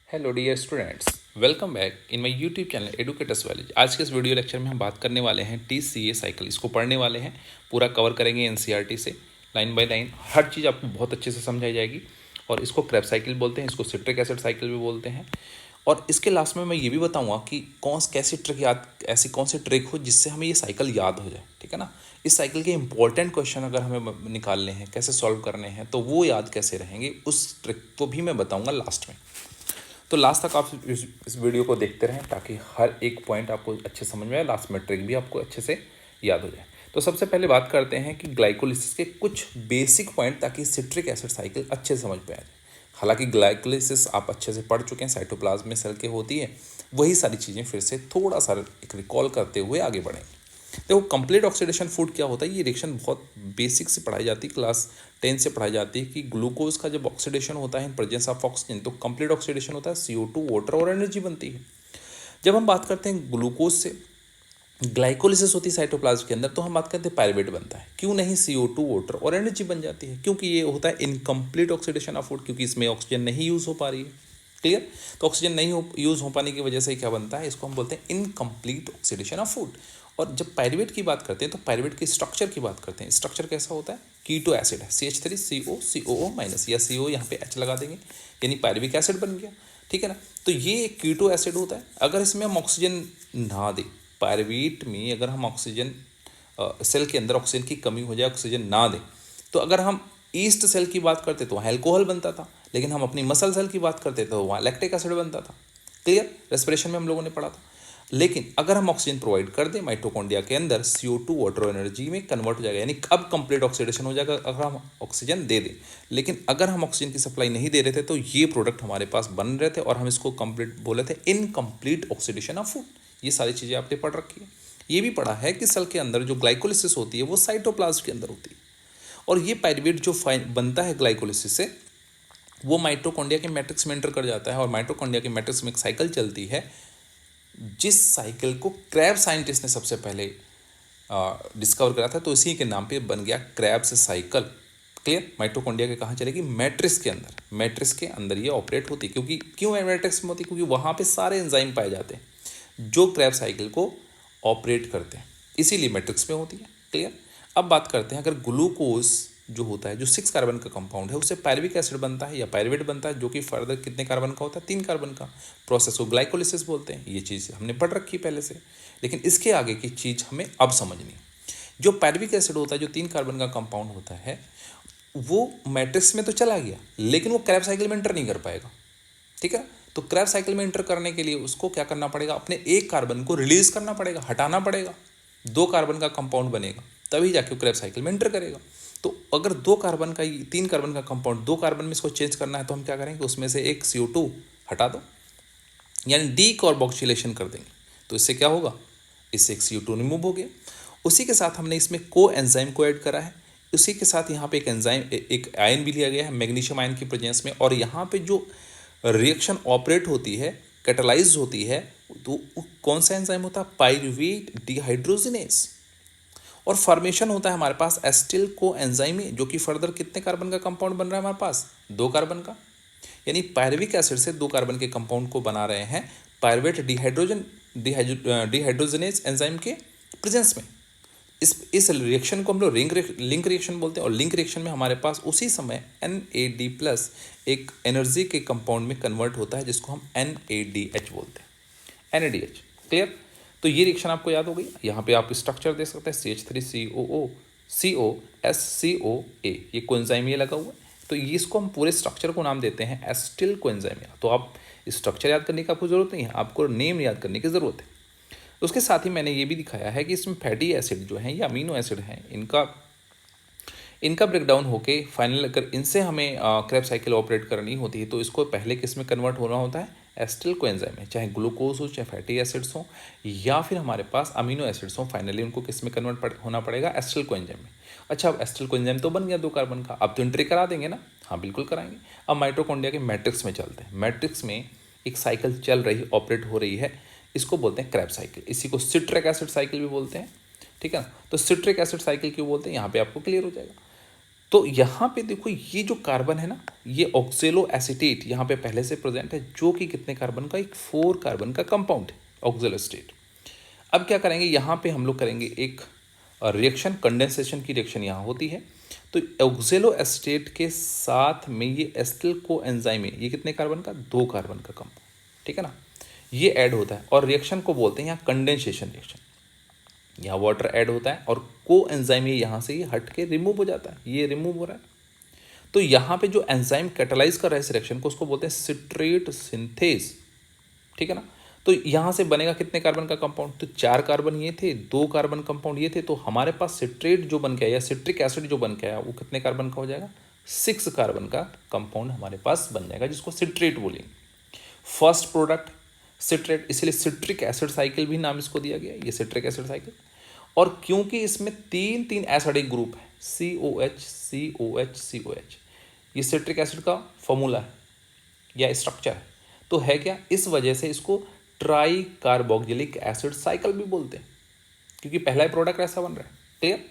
Hello dear students, welcome back in my YouTube channel Educators Village. आज के इस video lecture में हम बात करने वाले हैं TCA साइकिल। इसको पढ़ने वाले हैं, पूरा कवर करेंगे एनसीईआरटी से लाइन बाय लाइन। हर चीज़ आपको बहुत अच्छे से समझाई जाएगी। और इसको क्रेब्स साइकिल बोलते हैं, इसको सिट्रिक एसिड साइकिल भी बोलते हैं। और इसके लास्ट में मैं ये भी बताऊंगा कि कैसी ट्रिक याद, ऐसी कौन सी ट्रिक हो जिससे हमें ये साइकिल याद हो जाए। ठीक है ना। इस साइकिल के इंपॉर्टेंट क्वेश्चन अगर हमें निकालने हैं, कैसे सॉल्व करने हैं, तो वो याद कैसे रहेंगे, उस ट्रिक को भी मैं बताऊंगा लास्ट में। तो लास्ट तक आप इस वीडियो को देखते रहें ताकि हर एक पॉइंट आपको अच्छे समझ में आए, लास्ट में ट्रिक भी आपको अच्छे से याद हो जाए। तो सबसे पहले बात करते हैं कि ग्लाइकोलिसिस के कुछ बेसिक पॉइंट, ताकि सिट्रिक एसिड साइकिल अच्छे से समझ में आ जाए। हालांकि ग्लाइकोलिसिस आप अच्छे से पढ़ चुके हैं, साइटोप्लाज्म में सेल के होती है। वही सारी चीज़ें फिर से थोड़ा सा एक रिकॉल करते हुए आगे बढ़ेंगे। देखो, कंप्लीट ऑक्सीडेशन फूड क्या होता है, ये रिएक्शन बहुत बेसिक से पढ़ाई जाती है, क्लास 10 से पढ़ाई जाती है कि ग्लूकोज का जब ऑक्सीडेशन होता है इन प्रेजेंस ऑफ ऑक्सीजन, तो कंप्लीट ऑक्सीडेशन होता है, CO2 वाटर और एनर्जी बनती है। जब हम बात करते हैं ग्लूकोज से ग्लाइकोलिसिस होती है साइटोप्लाज्म के अंदर, तो हम बात करते हैं पायरुवेट बनता है। क्यों नहीं, CO2 वाटर और एनर्जी बन जाती है, क्योंकि ये होता है इनकम्प्लीट ऑक्सीडेशन ऑफ फूड, क्योंकि इसमें ऑक्सीजन नहीं यूज़ हो पा रही है। क्लियर। तो ऑक्सीजन नहीं यूज़ हो पाने की वजह से क्या बनता है, इसको हम बोलते हैं इनकम्प्लीट ऑक्सीडेशन ऑफ फूड। और जब पायरुवेट की बात करते हैं तो पायरुवेट के स्ट्रक्चर की बात करते हैं। स्ट्रक्चर कैसा होता है, कीटो एसिड है, CH3COCOO- या CO यहाँ पे H लगा देंगे, यानी पायरुविक एसिड बन गया। ठीक है ना। तो ये एक कीटो एसिड होता है। अगर इसमें हम ऑक्सीजन ना दें, पायरुवेट में अगर हम ऑक्सीजन सेल के अंदर ऑक्सीजन की कमी हो जाए, ऑक्सीजन ना दें, तो अगर हम ईस्ट सेल की बात करते तो वहाँ एल्कोहल बनता था, लेकिन हम अपनी मसल सेल की बात करते तो वहाँ लैक्टिक एसिड बनता था। क्लियर। रेस्पिरेशन में हम लोगों ने पढ़ा था। लेकिन अगर हम ऑक्सीजन प्रोवाइड कर दें माइटोकॉन्ड्रिया के अंदर, CO2 वाटर एनर्जी में कन्वर्ट हो जाएगा, यानी अब कंप्लीट ऑक्सीडेशन हो जाएगा अगर हम ऑक्सीजन दे दें। लेकिन अगर हम ऑक्सीजन की सप्लाई नहीं दे रहे थे तो ये प्रोडक्ट हमारे पास बन रहे थे और हम इसको कंप्लीट बोले थे इनकम्प्लीट ऑक्सीडेशन ऑफ फूड। ये सारी चीज़ें आपने पढ़ रखी है। ये भी पढ़ा है कि सेल के अंदर जो ग्लाइकोलिसिस होती है वो साइटोप्लाज्म के अंदर होती है। और ये पायरुवेट जो बनता है ग्लाइकोलिसिस से, वो माइटोकॉन्ड्रिया के मैट्रिक्स में एंटर कर जाता है। और माइटोकॉन्ड्रिया के मैट्रिक्स में एक साइकिल चलती है, जिस साइकिल को क्रैब साइंटिस्ट ने सबसे पहले डिस्कवर करा था, तो इसी के नाम पे बन गया क्रैब्स साइकिल। क्लियर। माइटोकॉन्ड्रिया के कहाँ चलेगी, मैट्रिक्स के अंदर। मैट्रिक्स के अंदर ये ऑपरेट होती है। क्योंकि क्यों मैट्रिक्स में होती है, क्योंकि वहाँ पे सारे एंजाइम पाए जाते हैं जो क्रैब साइकिल को ऑपरेट करते हैं, इसीलिए मैट्रिक्स में होती है। क्लियर। अब बात करते हैं, अगर ग्लूकोज जो होता है, जो 6 कार्बन का कंपाउंड है, उससे पायरुविक एसिड बनता है या पायरुवेट बनता है, जो कि फर्दर कितने कार्बन का होता है, 3 कार्बन का। प्रोसेस को ग्लाइकोलिसिस बोलते हैं। ये चीज़ हमने पढ़ रखी पहले से, लेकिन इसके आगे की चीज़ हमें अब समझनी। जो पायरुविक एसिड होता है, जो 3 कार्बन का कंपाउंड होता है, वो मैट्रिक्स में तो चला गया, लेकिन वो क्रैब साइकिल में एंटर नहीं कर पाएगा। ठीक है। तो क्रैब साइकिल में एंटर करने के लिए उसको क्या करना पड़ेगा, अपने एक कार्बन को रिलीज करना पड़ेगा, हटाना पड़ेगा। 2 कार्बन का कंपाउंड बनेगा, तभी जाके क्रैब साइकिल में एंटर करेगा। तो अगर 3 कार्बन का कंपाउंड 2 कार्बन में इसको चेंज करना है, तो हम क्या करेंगे, उसमें से एक CO2 हटा दो, यानी डीकार्बोक्सिलेशन कर देंगे। तो इससे क्या होगा, इससे एक CO2 रिमूव हो गया। उसी के साथ हमने इसमें को एंजाइम को ऐड करा है। उसी के साथ यहाँ पे एक एंजाइम, एक आयन भी लिया गया है मैग्नीशियम आयन की प्रेजेंस में। और यहाँ पे जो रिएक्शन ऑपरेट होती है, कैटालाइज होती है, तो कौन सा एंजाइम होता है, पायरुवेट डिहाइड्रोजिनेज। और फॉर्मेशन होता है हमारे पास एस्टिल को एंजाइम में, जो कि फर्दर कितने कार्बन का कंपाउंड बन रहा है हमारे पास, 2 कार्बन का। यानी पायरुविक एसिड से 2 कार्बन के कंपाउंड को बना रहे हैं पायरुवेट डिहाइड्रोजनेज एंजाइम के प्रेजेंस में। इस रिएक्शन को हम लोग लिंक रिएक्शन बोलते हैं। और लिंक रिएक्शन में हमारे पास उसी समय NAD+ एक एनर्जी के कंपाउंड में कन्वर्ट होता है, जिसको हम NADH बोलते हैं, NADH। क्लियर। तो ये रिएक्शन आपको याद हो गई। यहाँ पे आप स्ट्रक्चर देख सकते हैं, CH3COO ये कोएंजाइम ये लगा हुआ है। तो ये इसको हम पूरे स्ट्रक्चर को नाम देते हैं एसिटिल कोएंजाइम। तो आप स्ट्रक्चर याद करने की आपको जरूरत नहीं है, आपको नेम याद करने की ज़रूरत है। उसके साथ ही मैंने ये भी दिखाया है कि इसमें फैटी एसिड जो हैं, ये अमीनो एसिड हैं, इनका ब्रेकडाउन होके फाइनल, अगर इनसे हमें क्रैब साइकिल ऑपरेट करनी होती है, तो इसको पहले किस में कन्वर्ट होना होता है, एसिटिल कोएंजाइम में। चाहे ग्लूकोज हो, चाहे फैटी एसिड्स हो, या फिर हमारे पास अमीनो एसिड्स हो, फाइनली उनको किस में कन्वर्ट होना पड़ेगा, एसिटिल कोएंजाइम में। अच्छा, अब एसिटिल कोएंजाइम तो बन गया 2 कार्बन का, अब तो एंट्री करा देंगे ना। हाँ, बिल्कुल कराएंगे। अब माइटोकॉन्ड्रिया के मैट्रिक्स में चलते हैं। मैट्रिक्स में एक साइकिल चल रही, ऑपरेट हो रही है, इसको बोलते हैं क्रैब साइकिल। इसी को सिट्रिक एसिड साइकिल भी बोलते हैं। ठीक है ना। तो सिट्रिक एसिड साइकिल क्यों बोलते हैं, यहाँ पे आपको क्लियर हो जाएगा। तो यहाँ पे देखो ये जो कार्बन है ना, ये ऑक्जेलो एसीटेट यहाँ पे पहले से प्रेजेंट है, जो कि कितने कार्बन का, एक 4 कार्बन का कंपाउंड है ऑक्जेलो एसीटेट। अब क्या करेंगे, यहाँ पे हम लोग करेंगे एक रिएक्शन, कंडेंसेशन की रिएक्शन यहाँ होती है। तो ऑक्जेलो एसीटेट के साथ में ये एसिटिल को एंजाइम है, ये कितने कार्बन का, 2 कार्बन का कंपाउंड, ठीक है ना, ये ऐड होता है और रिएक्शन को बोलते हैं यहाँ कंडेंसेशन रिएक्शन। यहाँ वाटर ऐड होता है और को एंजाइम यहाँ से ये हट के रिमूव हो जाता है, ये रिमूव हो रहा है। तो यहाँ पे जो एंजाइम कैटालाइज कर रहा है इस रिएक्शन को, उसको बोलते हैं सिट्रेट सिंथेज, ठीक है ना। तो यहाँ से बनेगा कितने कार्बन का कंपाउंड, तो 4 कार्बन ये थे, 2 कार्बन कंपाउंड ये थे, तो हमारे पास सिट्रेट जो बन के आया या सिट्रिक एसिड जो बन के आया वो कितने कार्बन का हो जाएगा, 6 कार्बन का कंपाउंड हमारे पास बन जाएगा, जिसको सिट्रेट बोलेंगे। फर्स्ट प्रोडक्ट सिट्रेट, इसलिए सिट्रिक एसिड साइकिल भी नाम इसको दिया गया, ये सिट्रिक एसिड साइकिल। और क्योंकि इसमें 3 एसिडिक ग्रुप है, COH COH COH, ये सिट्रिक एसिड का फॉर्मूला है या स्ट्रक्चर है, तो है क्या, इस वजह से इसको ट्राई कार्बोक्सिलिक एसिड साइकिल भी बोलते हैं, क्योंकि पहला ही प्रोडक्ट ऐसा बन रहा है, ठीक है।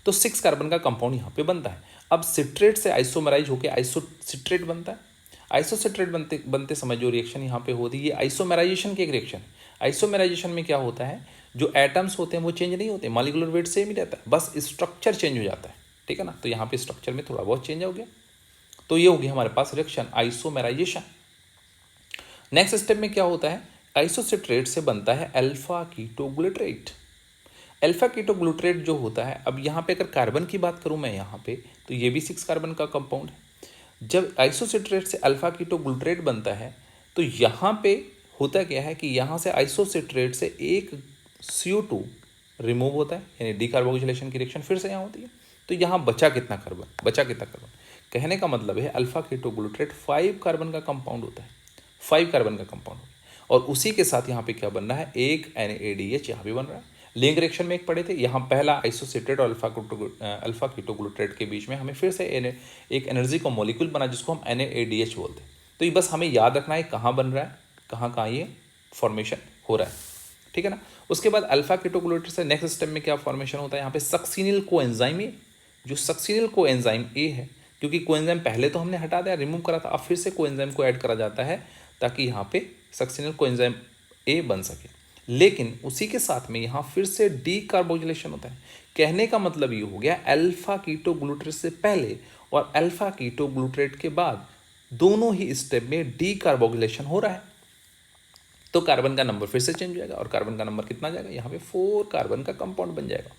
तो 6 कार्बन का कंपाउंड यहाँ पे बनता है। अब सिट्रेट से आइसोमराइज होकर आइसोसिट्रेट बनता है। आइसोसिट्रेट बनते बनते समय जो रिएक्शन यहाँ पे होती है, ये आइसोमेराइजेशन की एक रिएक्शन है। आइसोमेराइजेशन में क्या होता है, जो एटम्स होते हैं वो चेंज नहीं होते, मॉलिक्यूलर वेट सेम ही रहता है, बस स्ट्रक्चर चेंज हो जाता है, ठीक है ना। तो यहाँ पे स्ट्रक्चर में थोड़ा बहुत चेंज हो गया, तो ये होगी हमारे पास रिएक्शन आइसोमेराइजेशन। नेक्स्ट स्टेप में क्या होता है, आइसोसिट्रेट से बनता है अल्फा कीटोग्लूट्रेट। अल्फा कीटोग्लूट्रेट जो होता है, अब यहाँ पे अगर कार्बन की बात करूँ मैं यहाँ पे, तो ये भी 6 कार्बन का कंपाउंड है। जब आइसोसिट्रेट से अल्फा कीटोग्लूट्रेट बनता है, तो यहाँ पे होता क्या है कि यहाँ से आइसोसिट्रेट से एक CO2 रिमूव होता है, यानी डीकार्बोक्सिलेशन की रिएक्शन फिर से यहाँ होती है। तो यहाँ बचा कितना कार्बन, कहने का मतलब है अल्फा कीटोग्लूट्रेट 5 कार्बन का कंपाउंड होता है, 5 कार्बन का कंपाउंड, और उसी के साथ यहाँ पे क्या बन रहा है, एक NADH यहाँ भी बन रहा है। लिंक रिएक्शन में एक पढ़े थे, यहाँ पहला आइसोसिट्रेट और अल्फा कीटोग्लूट्रेट के बीच में हमें फिर से एक एनर्जी का मॉलिक्यूल बना, जिसको हम NADH बोलते हैं। तो ये बस हमें याद रखना है कहाँ बन रहा है, कहाँ ये फॉर्मेशन हो रहा है, ठीक है ना। उसके बाद अल्फा कीटोग्लूट्रेट से नेक्स्ट स्टेप में क्या फॉर्मेशन होता है, यहाँ पे सक्सिनिल कोएंजाइम ए, जो सक्सिनिल कोएंजाइम ए है, क्योंकि कोएंजाइम पहले तो हमने हटा दिया, रिमूव करा था, अब फिर से कोएंजाइम को ऐड करा जाता है ताकि यहाँ पे सक्सिनिल कोएंजाइम ए बन सके। लेकिन उसी के साथ में यहाँ फिर से डीकार्बोक्सिलेशन होता है। कहने का मतलब ये हो गया अल्फा कीटोग्लूट्रेट से पहले और अल्फा कीटोग्लूट्रेट के बाद दोनों ही स्टेप में डीकार्बोक्सिलेशन हो रहा है, तो कार्बन का नंबर फिर से चेंज हो जाएगा, और कार्बन का नंबर कितना जाएगा, यहाँ पे 4 कार्बन का कंपाउंड बन जाएगा।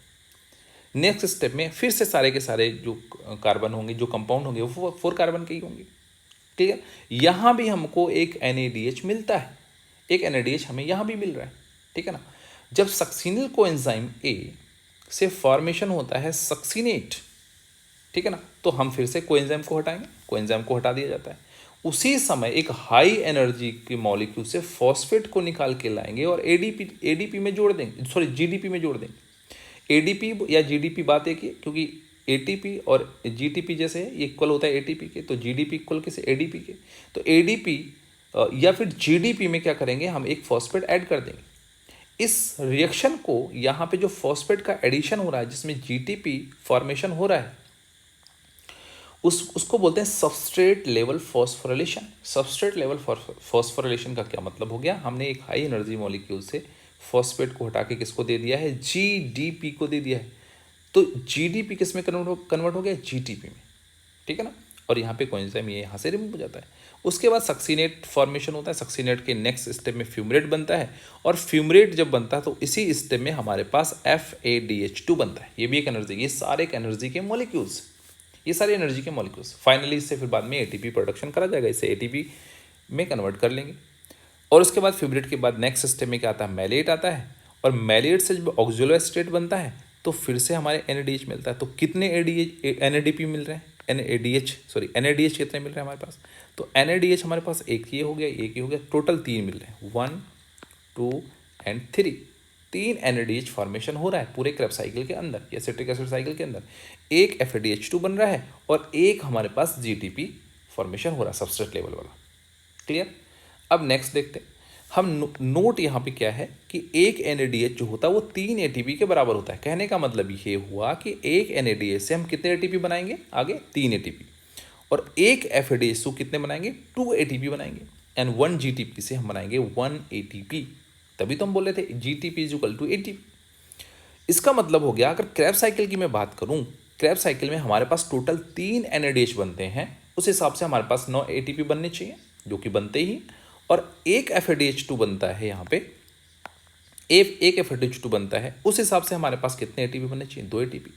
नेक्स्ट स्टेप में फिर से सारे के सारे जो कार्बन होंगे, जो कंपाउंड होंगे, वो 4 कार्बन के ही होंगे, ठीक है। यहाँ भी हमको एक NADH मिलता है, एक NADH हमें यहाँ भी मिल रहा है, ठीक है ना। जब सक्सिनिल कोएंजाइम ए से फॉर्मेशन होता है सक्सिनेट, ठीक है ना, तो हम फिर से कोएंजाइम को हटाएंगे, कोएंजाइम को हटा दिया जाता है। उसी समय एक हाई एनर्जी के मॉलिक्यूल से फॉस्फेट को निकाल के लाएंगे और ADP में जोड़ देंगे, सॉरी GDP में जोड़ देंगे। ADP या GDP बात एक ही, क्योंकि ATP और GTP जैसे है, ये इक्वल होता है ATP के, तो GDP इक्वल किसे, ADP के। तो ADP या फिर GDP में क्या करेंगे, हम एक फॉस्फेट ऐड कर देंगे। इस रिएक्शन को यहाँ पे जो फॉस्फेट का एडिशन हो रहा है, जिसमें GTP फॉर्मेशन हो रहा है, उसको बोलते हैं substrate level phosphorylation. Substrate level phosphorylation का क्या मतलब हो गया, हमने एक हाई एनर्जी मॉलिक्यूल से फॉस्फेट को हटा के किसको दे दिया है, GDP को दे दिया है। तो GDP किस में कन्वर्ट हो गया, GTP में, ठीक है ना। और यहाँ पे कोएंजाइम ये यहाँ से रिमूव हो जाता है। उसके बाद सक्सीनेट फॉर्मेशन होता है। सक्सीनेट के नेक्स्ट स्टेप में फ्यूमरेट बनता है, और फ्यूमरेट जब बनता है तो इसी स्टेप में हमारे पास FADH2 बनता है। ये भी एक एनर्जी, ये सारे एक एनर्जी के मॉलिक्यूल्स, ये सारे एनर्जी के मॉलिक्यूल्स। फाइनली इससे फिर बाद में ATP प्रोडक्शन करा जाएगा, इसे ATP में कन्वर्ट कर लेंगे। और उसके बाद फ्यूमरेट के बाद नेक्स्ट स्टेप में क्या आता है, मैलेट आता है, और मैलेट से जब ऑक्सिलो एसीटेट बनता है तो फिर से हमारे NADH मिलता है। तो कितने NADP मिल रहे हैं, NADH कितने मिल रहे हैं हमारे पास, तो NADH हमारे पास एक ही हो गया, टोटल 3 मिल रहे हैं, 1 2 एंड 3। 3 NADH फॉर्मेशन हो रहा है पूरे क्रेब्स साइकिल के अंदर या सिट्रिक एसिड साइकिल के अंदर। एक FADH2 बन रहा है और एक हमारे पास GTP फॉर्मेशन हो रहा है, सबस्ट्रेट लेवल वाला। क्लियर। अब नेक्स्ट देखते हैं। हम नोट यहाँ पे क्या है कि एक NADH जो होता है वो 3 ATP के बराबर होता है। कहने का मतलब ये हुआ कि एक NADH से हम कितने ATP बनाएंगे, आगे 3 ATP, और एक FADH कितने बनाएंगे, 2 ATP बनाएंगे, एंड 1 GTP से हम बनाएंगे 1 ATP। तभी तो हम बोले थे GTP is equal to ATP। इसका मतलब हो गया, अगर क्रैब साइकिल की मैं बात करूं, क्रैब साइकिल में हमारे पास टोटल 3 NADH बनते हैं, उस हिसाब से हमारे पास 9 ATP बनने चाहिए, जो कि बनते ही, और एक FADH2 बनता है यहाँ पे, एक FADH2 बनता है, उस हिसाब से हमारे पास कितने ATP बनने चाहिए, 2 ATP,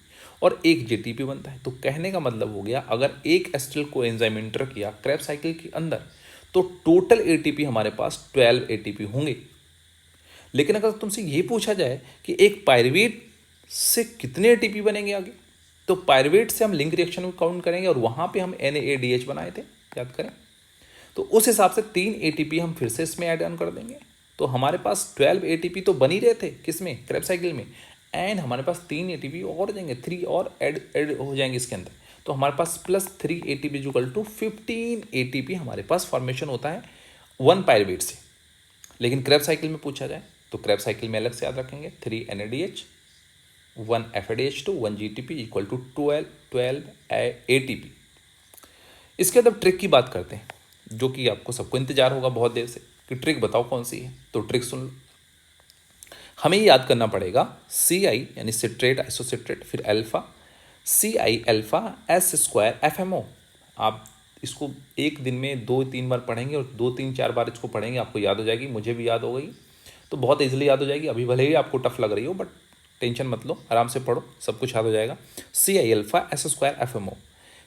और एक JTP बनता है। तो कहने का मतलब हो गया, अगर एक एसिटिल को एंजाइम इंटर किया क्रैब साइकिल के अंदर, तो टोटल ATP हमारे पास 12 ATP होंगे। लेकिन अगर तुमसे ये पूछा जाए कि एक पायरुवेट से कितने ATP बनेंगे आगे, तो पायरुवेट से हम लिंक रिएक्शन को काउंट करेंगे, और वहाँ पे हम NADH बनाए थे, याद करें, तो उस हिसाब से 3 ATP हम फिर से इसमें ऐड ऑन कर देंगे। तो हमारे पास 12 ATP तो बन ही रहे थे किसमें, क्रैब साइकिल में, एंड हमारे पास 3 ATP और हो जाएंगे, 3 और ऐड हो जाएंगे इसके अंदर। तो हमारे पास plus 3 ATP equal to 15 ATP हमारे पास फॉर्मेशन होता है 1 पायरुवेट से। लेकिन क्रैब साइकिल में पूछा जाए तो क्रैब साइकिल में अलग से याद रखेंगे, 3 NADH, 1 FADH2, 1 GTP equal to 12 ATP। इसके बाद ट्रिक की बात करते हैं, जो कि आपको सबको इंतजार होगा बहुत देर से कि ट्रिक बताओ कौन सी है। तो ट्रिक सुन लो, हमें याद करना पड़ेगा CI यानी सिट्रेट आइसोसिट्रेट, फिर alpha, CI alpha S² FMO। आप इसको एक दिन में 2-3 बार पढ़ेंगे और 2-3-4 बार इसको पढ़ेंगे, आपको याद हो जाएगी, मुझे भी याद हो गई, तो बहुत इजीली याद हो जाएगी। अभी भले ही आपको टफ लग रही हो, बट टेंशन मत लो, आराम से पढ़ो, सब कुछ याद हो जाएगा। CI alpha S² FMO।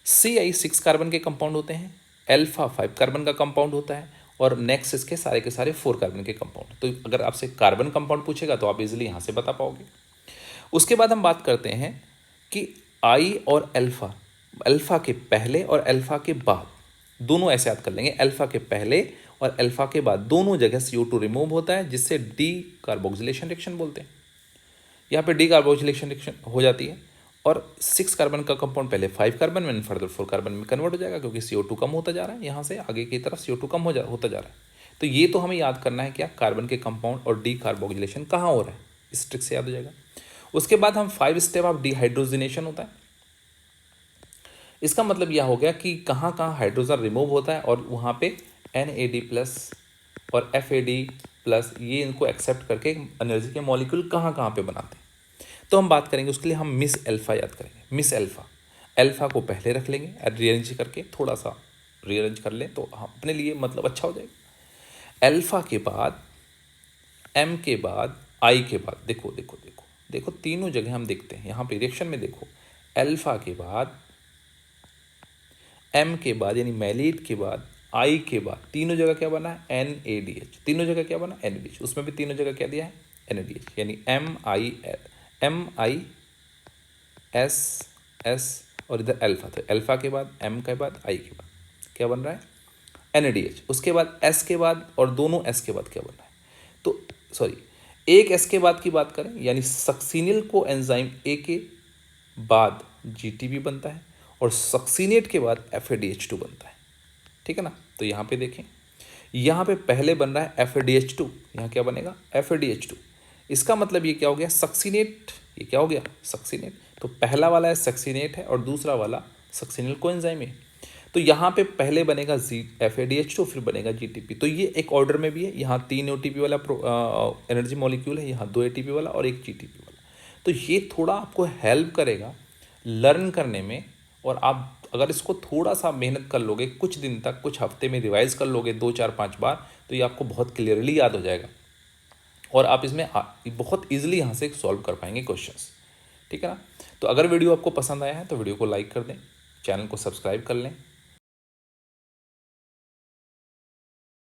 CI 6 carbon के कंपाउंड होते हैं, अल्फा 5 कार्बन का कंपाउंड होता है, और नेक्स्ट इसके सारे के सारे 4 कार्बन के कंपाउंड। तो अगर आपसे कार्बन कंपाउंड पूछेगा तो आप इजीली यहाँ से बता पाओगे। उसके बाद हम बात करते हैं कि I और अल्फा, अल्फा के पहले और अल्फा के बाद, दोनों ऐसे याद कर लेंगे, अल्फा के पहले और अल्फा के बाद दोनों जगह CO2 रिमूव होता है, जिससे डी कार्बोक्सिलेशन रिएक्शन बोलते हैं। यहाँ पे डी कार्बोक्सिलेशन रिएक्शन हो जाती है, और 6 कार्बन का कंपाउंड पहले 5 कार्बन में, फर्दर 4 कार्बन में कन्वर्ट हो जाएगा, क्योंकि CO2 कम होता जा रहा है, यहाँ से आगे की तरफ CO2 कम होता जा रहा है। तो ये तो हमें याद करना है क्या, कार्बन के कंपाउंड और डी कार्बोक्सिलेशन कहाँ हो रहा है, इस ट्रिक से याद हो जाएगा। उसके बाद हम 5 स्टेप ऑफ डिहाइड्रोजिनेशन होता है। इसका मतलब यह हो गया कि कहाँ कहाँ हाइड्रोजन रिमूव होता है, और वहाँ पे NAD+ और FAD+, ये इनको एक्सेप्ट करके एनर्जी के मॉलिक्यूल कहाँ कहाँ पे बनाते हैं। तो हम बात करेंगे उसके लिए, हम मिस अल्फा याद करेंगे। मिस अल्फा, अल्फा को पहले रख लेंगे, रीअरेंज करके, थोड़ा सा रीअरेंज कर लें तो हम अपने लिए मतलब अच्छा हो जाएगा। अल्फा के बाद M के बाद I के बाद, देखो देखो देखो देखो, तीनों जगह हम देखते हैं, यहाँ पे रिएक्शन में देखो, अल्फा के बाद, M के बाद यानी मैलीट के बाद, I के बाद, तीनों जगह क्या बना है, NADH, तीनों जगह क्या बना, NADH, उसमें भी तीनों जगह क्या दिया है, NADH, यानी MIS और इधर अल्फा, तो अल्फा के बाद, M के बाद, I के बाद क्या बन रहा है, NADH। उसके बाद S के बाद, और दोनों S के बाद क्या बन रहा है, तो सॉरी, एक S के बाद की बात करें, यानी सक्सिनिल को एंजाइम A के बाद GTP बनता है, और सक्सीनेट के बाद FADH2 बनता है, ठीक है ना। तो यहाँ पे देखें, यहाँ पे पहले बन रहा है FADH2, यहाँ क्या बनेगा, FADH2। इसका मतलब ये क्या हो गया, सक्सीनेट, ये क्या हो गया, सक्सीनेट। तो पहला वाला है सक्सीनेट है, और दूसरा वाला सक्सीनिल कोएंजाइम है। तो यहाँ पे पहले बनेगा FADH2, फिर बनेगा GTP। तो ये एक ऑर्डर में भी है, यहाँ 3 ATP वाला एनर्जी मॉलिक्यूल है, यहाँ 2 ATP वाला और एक GTP वाला। तो ये थोड़ा आपको हेल्प करेगा लर्न करने में, और आप अगर इसको थोड़ा सा मेहनत कर लोगे, कुछ दिन तक, कुछ हफ्ते में रिवाइज कर लोगे 2, 4, 5 बार, तो ये आपको बहुत क्लियरली याद हो जाएगा, और आप इसमें बहुत ईजिली यहाँ से सॉल्व कर पाएंगे क्वेश्चंस, ठीक है ना। तो अगर वीडियो आपको पसंद आया है तो वीडियो को लाइक कर दें, चैनल को सब्सक्राइब कर लें,